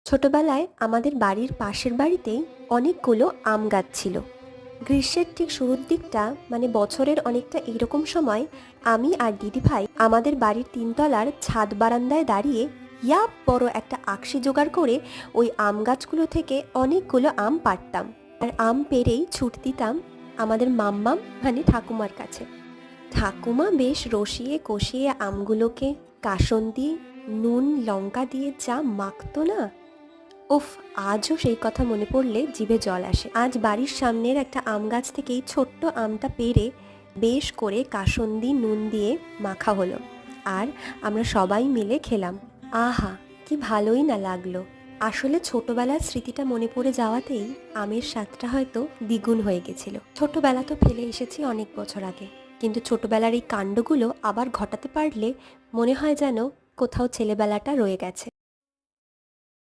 ছোটবেলায় আমাদের বাড়ির পাশের বাড়িতেই অনেকগুলো আম গাছ ছিল। গ্রীষ্মের ঠিক শুরুর দিকটা, মানে বছরের অনেকটা এইরকম সময়, আমি আর দিদিভাই আমাদের বাড়ির তিনতলার ছাদ বারান্দায় দাঁড়িয়ে ইয়া বড় একটা আকশি জোগাড় করে ওই আম গাছগুলো থেকে অনেকগুলো আম পাড়তাম। আর আম পেড়েই ছুট দিতাম আমাদের মাম্মাম মানে ঠাকুমার কাছে। ঠাকুমা বেশ রসিয়ে কষিয়ে আমগুলোকে কাসুন্দি, নুন লঙ্কা দিয়ে যা মাখতো না, উফ! আজও সেই কথা মনে পড়লে জিভে জল আসে। আজ বাড়ির সামনের একটা আম গাছ থেকেই ছোট্ট আমটা পেড়ে বেশ করে কাসুন্দি নুন দিয়ে মাখা হলো, আর আমরা সবাই মিলে খেলাম। আহা, কি ভালোই না লাগলো। আসলে ছোটবেলার স্মৃতিটা মনে পড়ে যাওয়াতেই আমের স্বাদটা হয়তো দ্বিগুণ হয়ে গেছিল। ছোটবেলা তো ফেলে এসেছি অনেক বছর আগে, কিন্তু ছোটবেলার এই কাণ্ডগুলো আবার ঘটাতে পারলে মনে হয় যেন কোথাও ছেলেবেলাটা রয়ে গেছে।